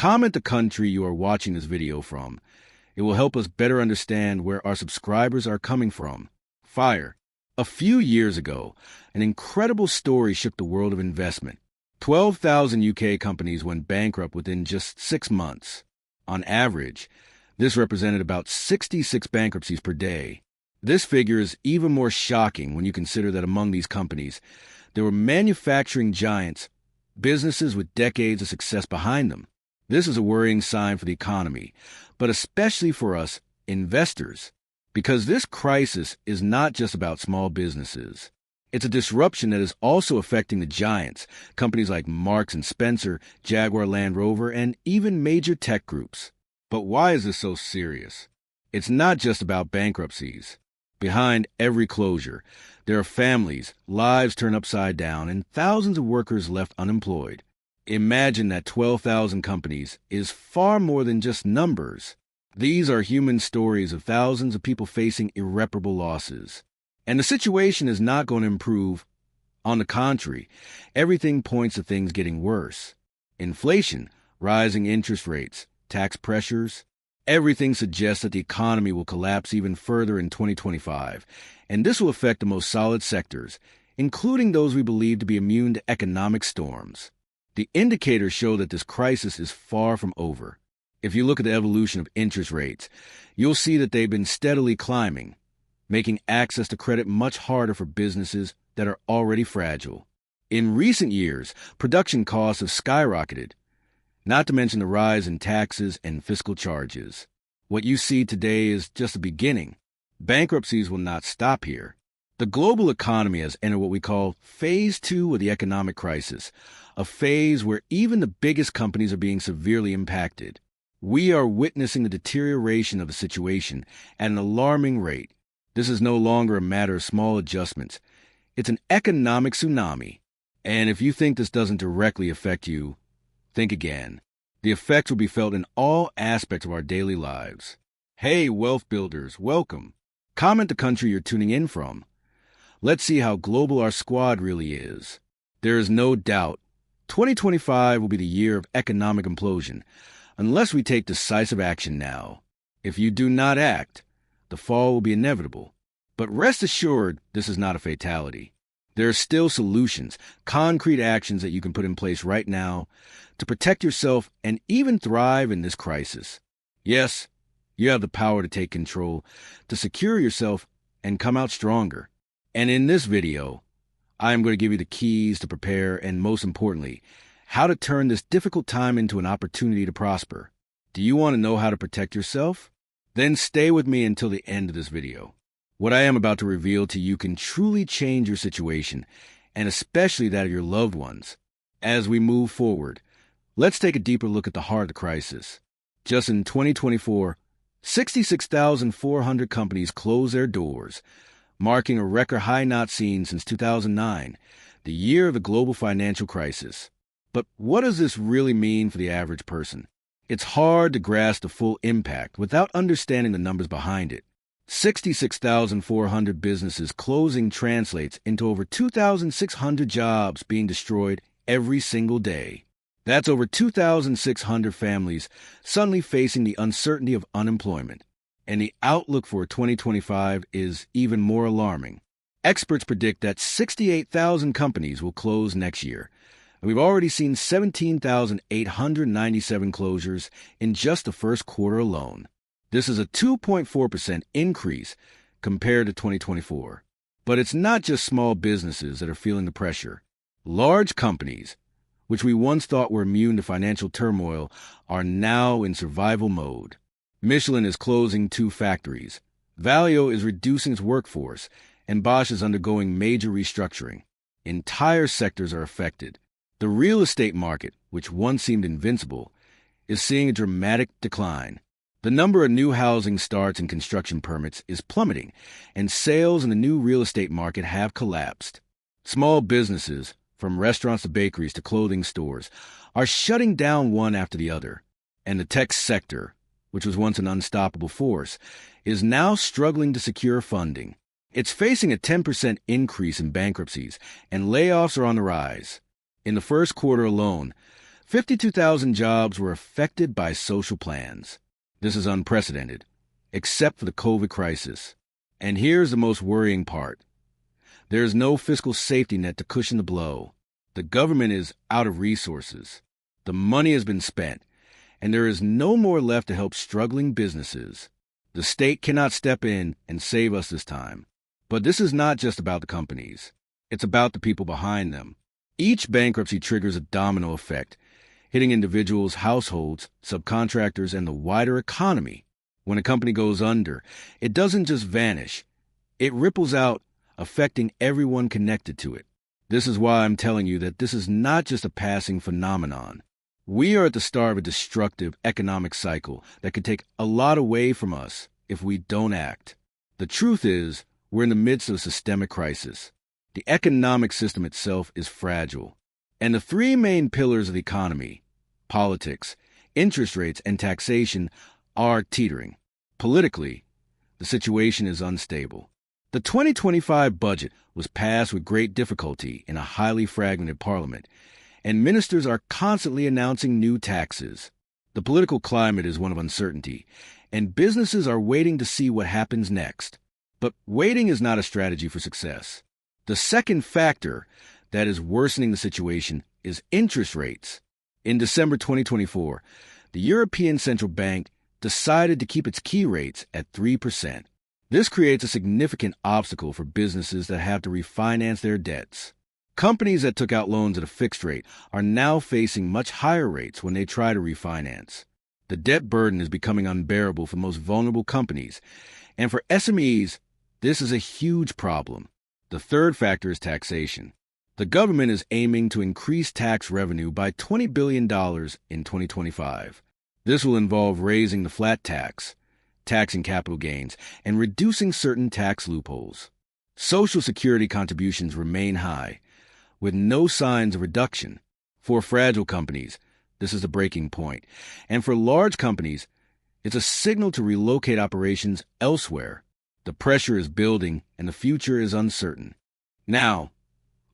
Comment the country you are watching this video from. It will help us better understand where our subscribers are coming from. Fire. A few years ago, an incredible story shook the world of investment. 12,000 UK companies went bankrupt within just 6 months. On average, this represented about 66 bankruptcies per day. This figure is even more shocking when you consider that among these companies, there were manufacturing giants, businesses with decades of success behind them. This is a worrying sign for the economy, but especially for us investors, because this crisis is not just about small businesses. It's a disruption that is also affecting the giants, companies like Marks & Spencer, Jaguar Land Rover, and even major tech groups. But why is this so serious? It's not just about bankruptcies. Behind every closure, there are families, lives turned upside down, and thousands of workers left unemployed. Imagine that 12,000 companies is far more than just numbers. These are human stories of thousands of people facing irreparable losses. And the situation is not going to improve. On the contrary, everything points to things getting worse. Inflation, rising interest rates, tax pressures, everything suggests that the economy will collapse even further in 2025, and this will affect the most solid sectors, including those we believe to be immune to economic storms. The indicators show that this crisis is far from over. If you look at the evolution of interest rates, you'll see that they've been steadily climbing, making access to credit much harder for businesses that are already fragile. In recent years, production costs have skyrocketed, not to mention the rise in taxes and fiscal charges. What you see today is just the beginning. Bankruptcies will not stop here. The global economy has entered what we call Phase 2 of the economic crisis, a phase where even the biggest companies are being severely impacted. We are witnessing the deterioration of the situation at an alarming rate. This is no longer a matter of small adjustments. It's an economic tsunami. And if you think this doesn't directly affect you, think again. The effects will be felt in all aspects of our daily lives. Hey, wealth builders, welcome. Comment the country you're tuning in from. Let's see how global our squad really is. There is no doubt 2025 will be the year of economic implosion, unless we take decisive action now. If you do not act, the fall will be inevitable. But rest assured, this is not a fatality. There are still solutions, concrete actions that you can put in place right now to protect yourself and even thrive in this crisis. Yes, you have the power to take control, to secure yourself, and come out stronger. And in this video, I am going to give you the keys to prepare and, most importantly, how to turn this difficult time into an opportunity to prosper. Do you want to know how to protect yourself? Then stay with me until the end of this video. What I am about to reveal to you can truly change your situation, and especially that of your loved ones. As we move forward, let's take a deeper look at the heart of the crisis. Just in 2024, 66,400 companies closed their doors, marking a record high not seen since 2009, the year of the global financial crisis. But what does this really mean for the average person? It's hard to grasp the full impact without understanding the numbers behind it. 66,400 businesses closing translates into over 2,600 jobs being destroyed every single day. That's over 2,600 families suddenly facing the uncertainty of unemployment. And the outlook for 2025 is even more alarming. Experts predict that 68,000 companies will close next year. And we've already seen 17,897 closures in just the first quarter alone. This is a 2.4% increase compared to 2024. But it's not just small businesses that are feeling the pressure. Large companies, which we once thought were immune to financial turmoil, are now in survival mode. Michelin is closing 2 factories. Valeo is reducing its workforce, and Bosch is undergoing major restructuring. Entire sectors are affected. The real estate market, which once seemed invincible, is seeing a dramatic decline. The number of new housing starts and construction permits is plummeting, and sales in the new real estate market have collapsed. Small businesses, from restaurants to bakeries to clothing stores, are shutting down one after the other. And the tech sector, which was once an unstoppable force, is now struggling to secure funding. It's facing a 10% increase in bankruptcies, and layoffs are on the rise. In the first quarter alone, 52,000 jobs were affected by social plans. This is unprecedented, except for the COVID crisis. And here's the most worrying part. There is no fiscal safety net to cushion the blow. The government is out of resources. The money has been spent, and there is no more left to help struggling businesses. The state cannot step in and save us this time. But this is not just about the companies. It's about the people behind them. Each bankruptcy triggers a domino effect, hitting individuals, households, subcontractors, and the wider economy. When a company goes under, it doesn't just vanish. It ripples out, affecting everyone connected to it. This is why I'm telling you that this is not just a passing phenomenon. We are at the start of a destructive economic cycle that could take a lot away from us if we don't act. The truth is, we're in the midst of a systemic crisis. The economic system itself is fragile. And the three main pillars of the economy, politics, interest rates, and taxation, are teetering. Politically, the situation is unstable. The 2025 budget was passed with great difficulty in a highly fragmented parliament, and ministers are constantly announcing new taxes. The political climate is one of uncertainty, and businesses are waiting to see what happens next. But waiting is not a strategy for success. The second factor that is worsening the situation is interest rates. In December 2024, the European Central Bank decided to keep its key rates at 3%. This creates a significant obstacle for businesses that have to refinance their debts. Companies that took out loans at a fixed rate are now facing much higher rates when they try to refinance. The debt burden is becoming unbearable for most vulnerable companies, and for SMEs, this is a huge problem. The third factor is taxation. The government is aiming to increase tax revenue by $20 billion in 2025. This will involve raising the flat tax, taxing capital gains, and reducing certain tax loopholes. Social Security contributions remain high, with no signs of reduction. For fragile companies, this is a breaking point, and for large companies, it's a signal to relocate operations elsewhere. The pressure is building, and the future is uncertain. Now,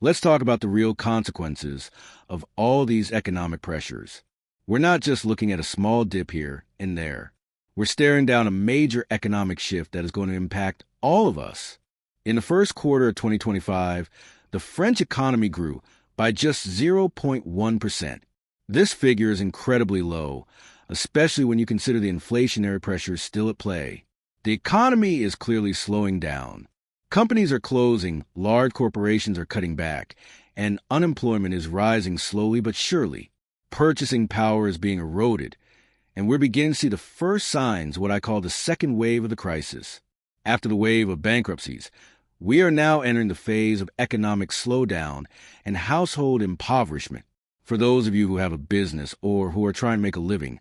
let's talk about the real consequences of all these economic pressures. We're not just looking at a small dip here and there. We're staring down a major economic shift that is going to impact all of us. In the first quarter of 2025, the French economy grew by just 0.1%. This figure is incredibly low, especially when you consider the inflationary pressures still at play. The economy is clearly slowing down. Companies are closing, large corporations are cutting back, and unemployment is rising slowly but surely. Purchasing power is being eroded, and we're beginning to see the first signs of what I call the second wave of the crisis. After the wave of bankruptcies, we are now entering the phase of economic slowdown and household impoverishment. For those of you who have a business or who are trying to make a living,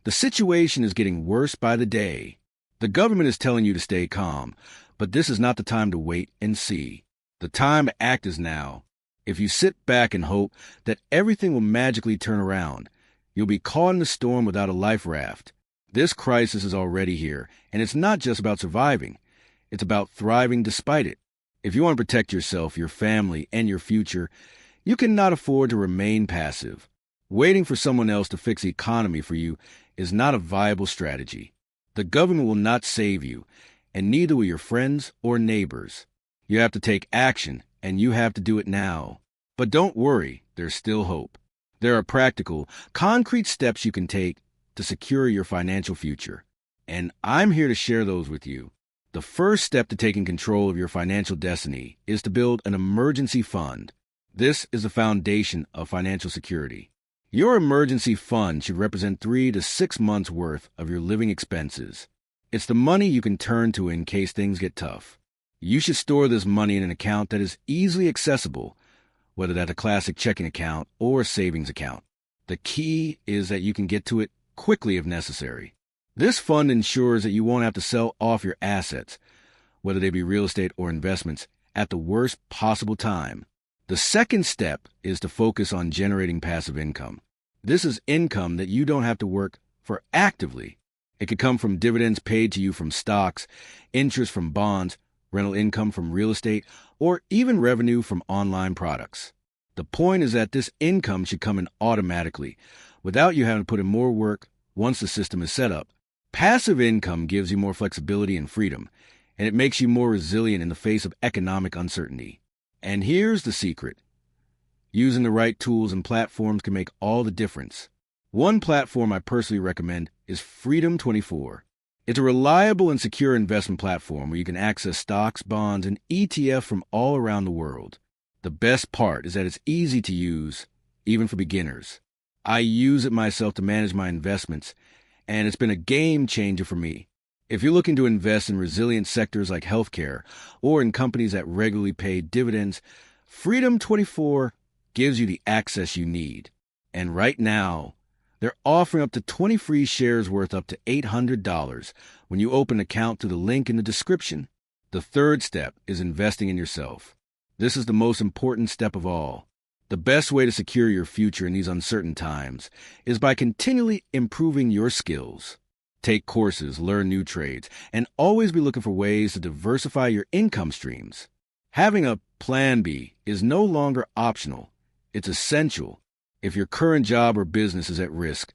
the situation is getting worse by the day. The government is telling you to stay calm, but this is not the time to wait and see. The time to act is now. If you sit back and hope that everything will magically turn around, you'll be caught in the storm without a life raft. This crisis is already here, and it's not just about surviving. It's about thriving despite it. If you want to protect yourself, your family, and your future, you cannot afford to remain passive. Waiting for someone else to fix the economy for you is not a viable strategy. The government will not save you, and neither will your friends or neighbors. You have to take action, and you have to do it now. But don't worry, there's still hope. There are practical, concrete steps you can take to secure your financial future. And I'm here to share those with you. The first step to taking control of your financial destiny is to build an emergency fund. This is the foundation of financial security. Your emergency fund should represent 3 to 6 months' worth of your living expenses. It's the money you can turn to in case things get tough. You should store this money in an account that is easily accessible, whether that's a classic checking account or a savings account. The key is that you can get to it quickly if necessary. This fund ensures that you won't have to sell off your assets, whether they be real estate or investments, at the worst possible time. The second step is to focus on generating passive income. This is income that you don't have to work for actively. It could come from dividends paid to you from stocks, interest from bonds, rental income from real estate, or even revenue from online products. The point is that this income should come in automatically, without you having to put in more work once the system is set up. Passive income gives you more flexibility and freedom, and it makes you more resilient in the face of economic uncertainty. And here's the secret. Using the right tools and platforms can make all the difference. One platform I personally recommend is Freedom24. It's a reliable and secure investment platform where you can access stocks, bonds, and ETF from all around the world. The best part is that it's easy to use, even for beginners. I use it myself to manage my investments, and it's been a game changer for me. If you're looking to invest in resilient sectors like healthcare or in companies that regularly pay dividends, Freedom24 gives you the access you need. And right now, they're offering up to 20 free shares worth up to $800 when you open an account through the link in the description. The third step is investing in yourself. This is the most important step of all. The best way to secure your future in these uncertain times is by continually improving your skills. Take courses, learn new trades, and always be looking for ways to diversify your income streams. Having a plan B is no longer optional. It's essential. If your current job or business is at risk,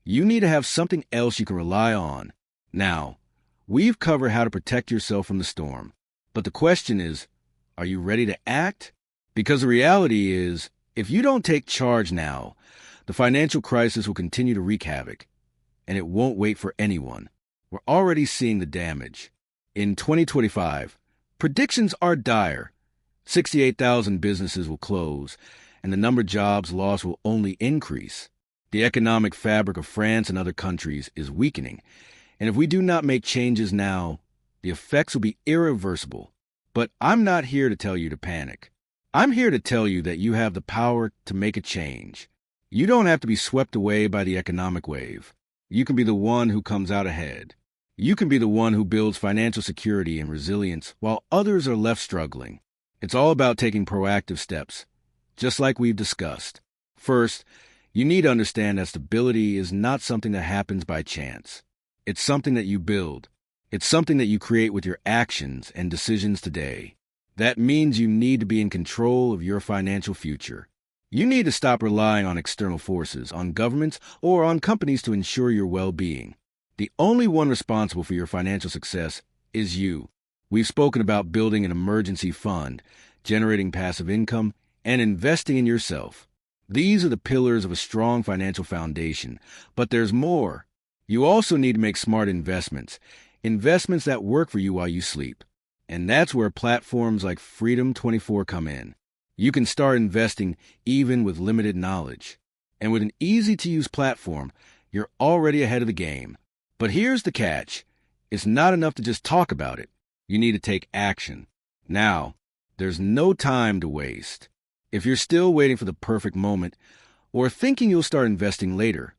you need to have something else you can rely on. Now, we've covered how to protect yourself from the storm. But the question is, are you ready to act? Because the reality is, if you don't take charge now, the financial crisis will continue to wreak havoc, and it won't wait for anyone. We're already seeing the damage. In 2025, predictions are dire. 68,000 businesses will close, and the number of jobs lost will only increase. The economic fabric of France and other countries is weakening, and if we do not make changes now, the effects will be irreversible. But I'm not here to tell you to panic. I'm here to tell you that you have the power to make a change. You don't have to be swept away by the economic wave. You can be the one who comes out ahead. You can be the one who builds financial security and resilience while others are left struggling. It's all about taking proactive steps, just like we've discussed. First, you need to understand that stability is not something that happens by chance. It's something that you build. It's something that you create with your actions and decisions today. That means you need to be in control of your financial future. You need to stop relying on external forces, on governments, or on companies to ensure your well-being. The only one responsible for your financial success is you. We've spoken about building an emergency fund, generating passive income, and investing in yourself. These are the pillars of a strong financial foundation, but there's more. You also need to make smart investments that work for you while you sleep. And that's where platforms like Freedom24 come in. You can start investing even with limited knowledge. And with an easy-to-use platform, you're already ahead of the game. But here's the catch. It's not enough to just talk about it. You need to take action. Now, there's no time to waste. If you're still waiting for the perfect moment or thinking you'll start investing later,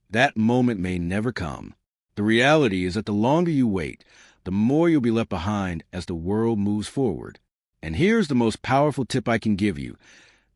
that moment may never come. The reality is that the longer you wait, the more you'll be left behind as the world moves forward. And here's the most powerful tip I can give you.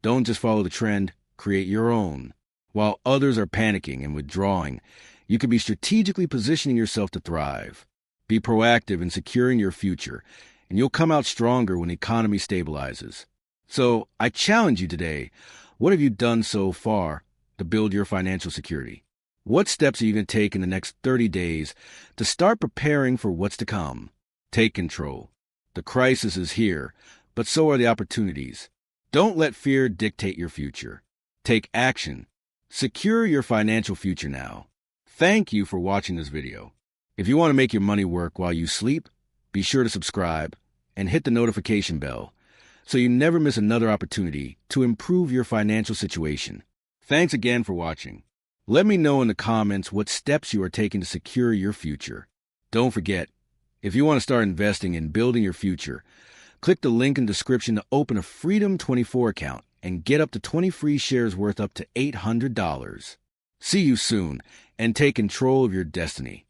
Don't just follow the trend, create your own. While others are panicking and withdrawing, you can be strategically positioning yourself to thrive. Be proactive in securing your future, and you'll come out stronger when the economy stabilizes. So, I challenge you today, what have you done so far to build your financial security? What steps are you going to take in the next 30 days to start preparing for what's to come? Take control. The crisis is here, but so are the opportunities. Don't let fear dictate your future. Take action. Secure your financial future now. Thank you for watching this video. If you want to make your money work while you sleep, be sure to subscribe and hit the notification bell so you never miss another opportunity to improve your financial situation. Thanks again for watching. Let me know in the comments what steps you are taking to secure your future. Don't forget, if you want to start investing and building your future, click the link in the description to open a Freedom24 account and get up to 20 free shares worth up to $800. See you soon, and take control of your destiny.